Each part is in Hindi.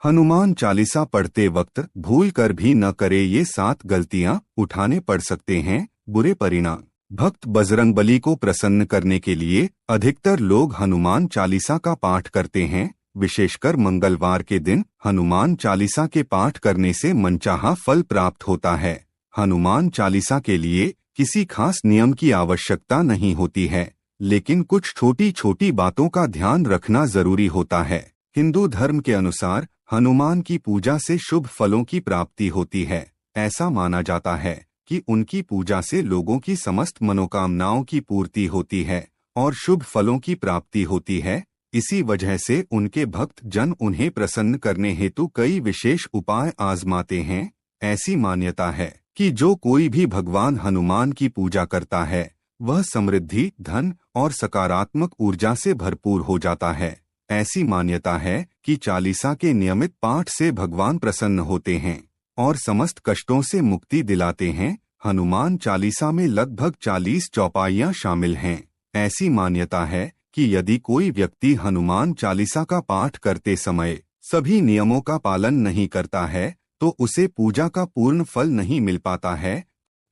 हनुमान चालीसा पढ़ते वक्त भूल कर भी न करे ये 7 गलतियां, उठाने पड़ सकते हैं बुरे परिणाम। भक्त बजरंगबली को प्रसन्न करने के लिए अधिकतर लोग हनुमान चालीसा का पाठ करते हैं। विशेषकर मंगलवार के दिन हनुमान चालीसा के पाठ करने से मनचाहा फल प्राप्त होता है। हनुमान चालीसा के लिए किसी खास नियम की आवश्यकता नहीं होती है, लेकिन कुछ छोटी छोटी बातों का ध्यान रखना जरूरी होता है। हिंदू धर्म के अनुसार हनुमान की पूजा से शुभ फलों की प्राप्ति होती है। ऐसा माना जाता है कि उनकी पूजा से लोगों की समस्त मनोकामनाओं की पूर्ति होती है और शुभ फलों की प्राप्ति होती है। इसी वजह से उनके भक्त जन उन्हें प्रसन्न करने हेतु कई विशेष उपाय आजमाते हैं। ऐसी मान्यता है कि जो कोई भी भगवान हनुमान की पूजा करता है वह समृद्धि, धन और सकारात्मक ऊर्जा से भरपूर हो जाता है। ऐसी मान्यता है कि चालीसा के नियमित पाठ से भगवान प्रसन्न होते हैं और समस्त कष्टों से मुक्ति दिलाते हैं। हनुमान चालीसा में लगभग 40 चौपाइयां शामिल हैं। ऐसी मान्यता है कि यदि कोई व्यक्ति हनुमान चालीसा का पाठ करते समय सभी नियमों का पालन नहीं करता है तो उसे पूजा का पूर्ण फल नहीं मिल पाता है।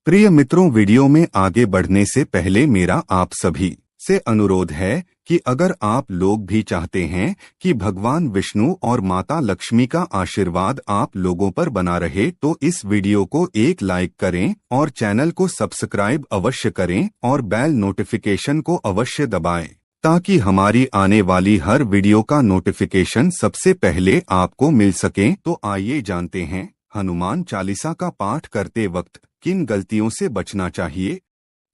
प्रिय मित्रों, वीडियो में आगे बढ़ने से पहले मेरा आप सभी से अनुरोध है कि अगर आप लोग भी चाहते हैं कि भगवान विष्णु और माता लक्ष्मी का आशीर्वाद आप लोगों पर बना रहे तो इस वीडियो को एक लाइक करें और चैनल को सब्सक्राइब अवश्य करें और बेल नोटिफिकेशन को अवश्य दबाएं ताकि हमारी आने वाली हर वीडियो का नोटिफिकेशन सबसे पहले आपको मिल सके। तो आइए जानते हैं हनुमान चालीसा का पाठ करते वक्त किन गलतियों से बचना चाहिए।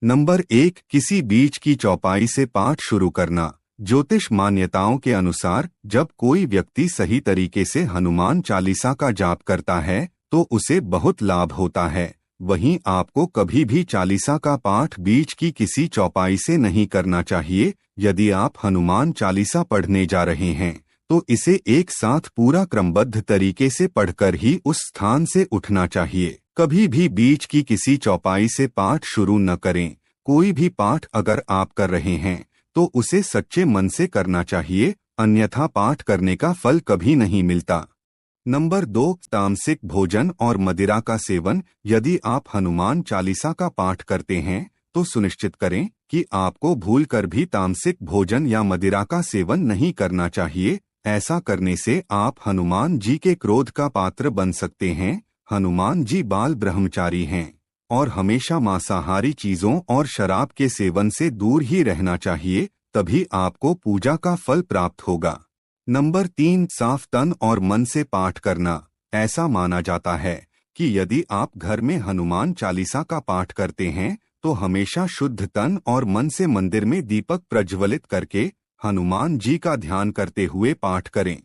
नंबर 1, किसी बीच की चौपाई से पाठ शुरू करना। ज्योतिष मान्यताओं के अनुसार जब कोई व्यक्ति सही तरीके से हनुमान चालीसा का जाप करता है तो उसे बहुत लाभ होता है। वहीं आपको कभी भी चालीसा का पाठ बीच की किसी चौपाई से नहीं करना चाहिए। यदि आप हनुमान चालीसा पढ़ने जा रहे हैं तो इसे एक साथ पूरा क्रमबद्ध तरीके से पढ़कर ही उस स्थान से उठना चाहिए। कभी भी बीच की किसी चौपाई से पाठ शुरू न करें। कोई भी पाठ अगर आप कर रहे हैं तो उसे सच्चे मन से करना चाहिए, अन्यथा पाठ करने का फल कभी नहीं मिलता। नंबर 2, तामसिक भोजन और मदिरा का सेवन। यदि आप हनुमान चालीसा का पाठ करते हैं तो सुनिश्चित करें कि आपको भूलकर भी तामसिक भोजन या मदिरा का सेवन नहीं करना चाहिए। ऐसा करने से आप हनुमान जी के क्रोध का पात्र बन सकते हैं। हनुमान जी बाल ब्रह्मचारी हैं और हमेशा मांसाहारी चीजों और शराब के सेवन से दूर ही रहना चाहिए, तभी आपको पूजा का फल प्राप्त होगा। नंबर 3, साफ तन और मन से पाठ करना। ऐसा माना जाता है कि यदि आप घर में हनुमान चालीसा का पाठ करते हैं तो हमेशा शुद्ध तन और मन से मंदिर में दीपक प्रज्वलित करके हनुमान जी का ध्यान करते हुए पाठ करें।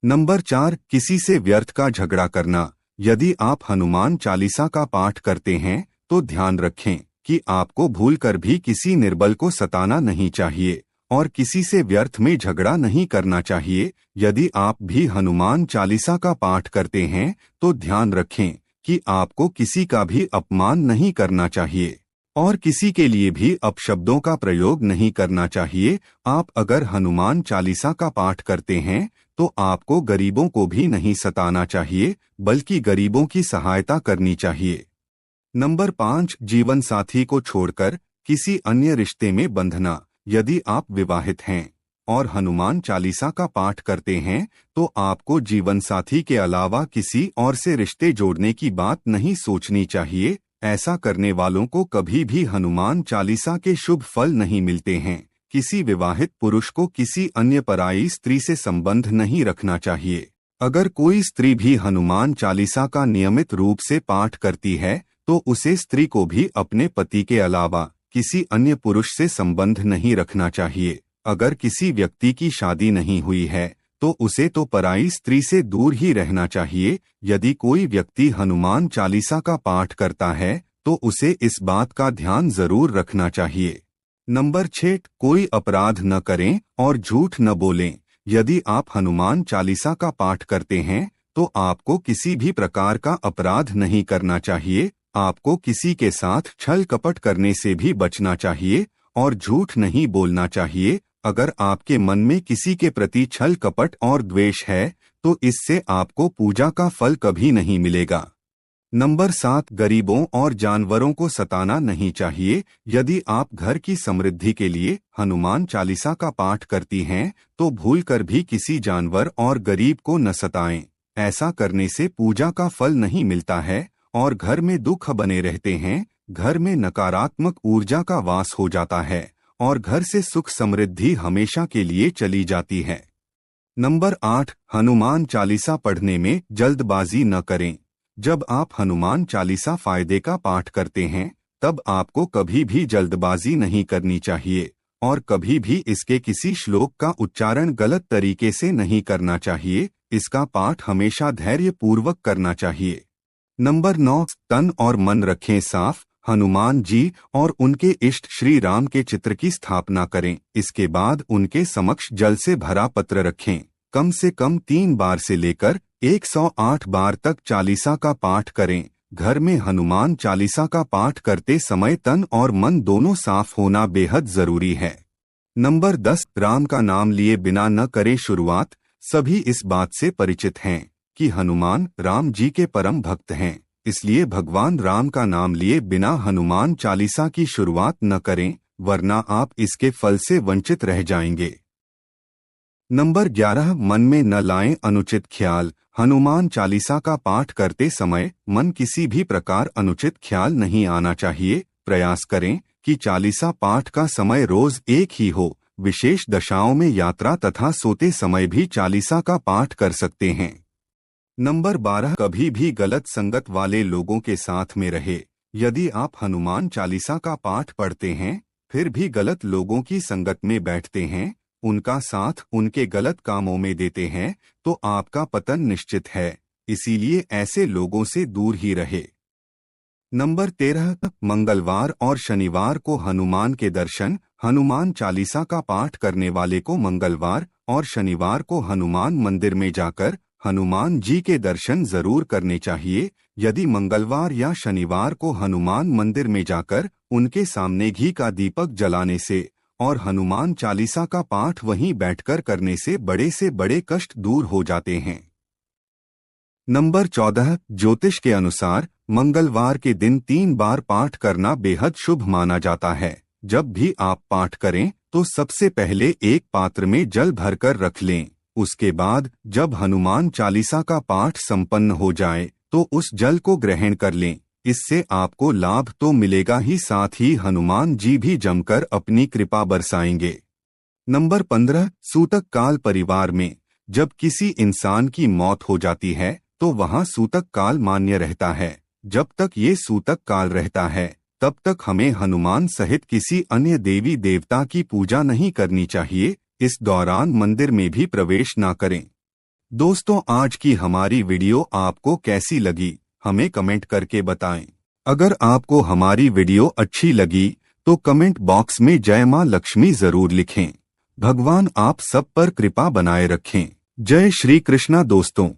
नंबर 4, किसी से व्यर्थ का झगड़ा करना। यदि आप हनुमान चालीसा का पाठ करते हैं तो ध्यान रखें कि आपको भूलकर भी किसी निर्बल को सताना नहीं चाहिए और किसी से व्यर्थ में झगड़ा नहीं करना चाहिए। यदि आप भी हनुमान चालीसा का पाठ करते हैं तो ध्यान रखें कि आपको किसी का भी अपमान नहीं करना चाहिए और किसी के लिए भी अपशब्दों का प्रयोग नहीं करना चाहिए। आप अगर हनुमान चालीसा का पाठ करते हैं तो आपको गरीबों को भी नहीं सताना चाहिए, बल्कि गरीबों की सहायता करनी चाहिए। नंबर 5, जीवन साथी को छोड़कर किसी अन्य रिश्ते में बंधना। यदि आप विवाहित हैं और हनुमान चालीसा का पाठ करते हैं तो आपको जीवन साथी के अलावा किसी और से रिश्ते जोड़ने की बात नहीं सोचनी चाहिए। ऐसा करने वालों को कभी भी हनुमान चालीसा के शुभ फल नहीं मिलते हैं। किसी विवाहित पुरुष को किसी अन्य पराई स्त्री से संबंध नहीं रखना चाहिए। अगर कोई स्त्री भी हनुमान चालीसा का नियमित रूप से पाठ करती है तो उसे स्त्री को भी अपने पति के अलावा किसी अन्य पुरुष से संबंध नहीं रखना चाहिए। अगर किसी व्यक्ति की शादी नहीं हुई है तो उसे तो पराई स्त्री से दूर ही रहना चाहिए। यदि कोई व्यक्ति हनुमान चालीसा का पाठ करता है तो उसे इस बात का ध्यान जरूर रखना चाहिए। नंबर 6, कोई अपराध न करें और झूठ न बोलें। यदि आप हनुमान चालीसा का पाठ करते हैं तो आपको किसी भी प्रकार का अपराध नहीं करना चाहिए। आपको किसी के साथ छल कपट करने से भी बचना चाहिए और झूठ नहीं बोलना चाहिए। अगर आपके मन में किसी के प्रति छल कपट और द्वेष है तो इससे आपको पूजा का फल कभी नहीं मिलेगा। नंबर 7, गरीबों और जानवरों को सताना नहीं चाहिए। यदि आप घर की समृद्धि के लिए हनुमान चालीसा का पाठ करती हैं, तो भूलकर भी किसी जानवर और गरीब को न सताएं। ऐसा करने से पूजा का फल नहीं मिलता है और घर में दुख बने रहते हैं। घर में नकारात्मक ऊर्जा का वास हो जाता है और घर से सुख समृद्धि हमेशा के लिए चली जाती है। नंबर 8, हनुमान चालीसा पढ़ने में जल्दबाजी न करें। जब आप हनुमान चालीसा फायदे का पाठ करते हैं, तब आपको कभी भी जल्दबाजी नहीं करनी चाहिए और कभी भी इसके किसी श्लोक का उच्चारण गलत तरीके से नहीं करना चाहिए। इसका पाठ हमेशा धैर्य पूर्वक करना चाहिए। नंबर 9, तन और मन रखें साफ। हनुमान जी और उनके इष्ट श्री राम के चित्र की स्थापना करें। इसके बाद उनके समक्ष जल से भरा पत्र रखें। कम से कम 3 बार से लेकर 108 बार तक चालीसा का पाठ करें। घर में हनुमान चालीसा का पाठ करते समय तन और मन दोनों साफ होना बेहद जरूरी है। नंबर 10, राम का नाम लिए बिना न करें शुरुआत। सभी इस बात से परिचित हैं कि हनुमान राम जी के परम भक्त हैं, इसलिए भगवान राम का नाम लिए बिना हनुमान चालीसा की शुरुआत न करें, वरना आप इसके फल से वंचित रह जाएंगे। नंबर 11, मन में न लाएं अनुचित ख्याल। हनुमान चालीसा का पाठ करते समय मन किसी भी प्रकार अनुचित ख्याल नहीं आना चाहिए। प्रयास करें कि चालीसा पाठ का समय रोज एक ही हो। विशेष दशाओं में यात्रा तथा सोते समय भी चालीसा का पाठ कर सकते हैं। नंबर 12, कभी भी गलत संगत वाले लोगों के साथ में रहे। यदि आप हनुमान चालीसा का पाठ पढ़ते हैं, फिर भी गलत लोगों की संगत में बैठते हैं, उनका साथ उनके गलत कामों में देते हैं, तो आपका पतन निश्चित है। इसीलिए ऐसे लोगों से दूर ही रहे। नंबर 13, मंगलवार और शनिवार को हनुमान के दर्शन। हनुमान चालीसा का पाठ करने वाले को मंगलवार और शनिवार को हनुमान मंदिर में जाकर हनुमान जी के दर्शन जरूर करने चाहिए। यदि मंगलवार या शनिवार को हनुमान मंदिर में जाकर उनके सामने घी का दीपक जलाने से और हनुमान चालीसा का पाठ वहीं बैठकर करने से बड़े कष्ट दूर हो जाते हैं। नंबर 14, ज्योतिष के अनुसार मंगलवार के दिन 3 बार पाठ करना बेहद शुभ माना जाता है। जब भी आप पाठ करें तो सबसे पहले एक पात्र में जल भरकर रख लें। उसके बाद जब हनुमान चालीसा का पाठ संपन्न हो जाए तो उस जल को ग्रहण कर लें। इससे आपको लाभ तो मिलेगा ही, साथ ही हनुमान जी भी जमकर अपनी कृपा बरसाएंगे। नंबर 15, सूतक काल। परिवार में जब किसी इंसान की मौत हो जाती है तो वहाँ सूतक काल मान्य रहता है। जब तक ये सूतक काल रहता है तब तक हमें हनुमान सहित किसी अन्य देवी देवता की पूजा नहीं करनी चाहिए। इस दौरान मंदिर में भी प्रवेश ना करें। दोस्तों, आज की हमारी वीडियो आपको कैसी लगी हमें कमेंट करके बताएं। अगर आपको हमारी वीडियो अच्छी लगी तो कमेंट बॉक्स में जय मां लक्ष्मी जरूर लिखें। भगवान आप सब पर कृपा बनाए रखें। जय श्री कृष्णा दोस्तों।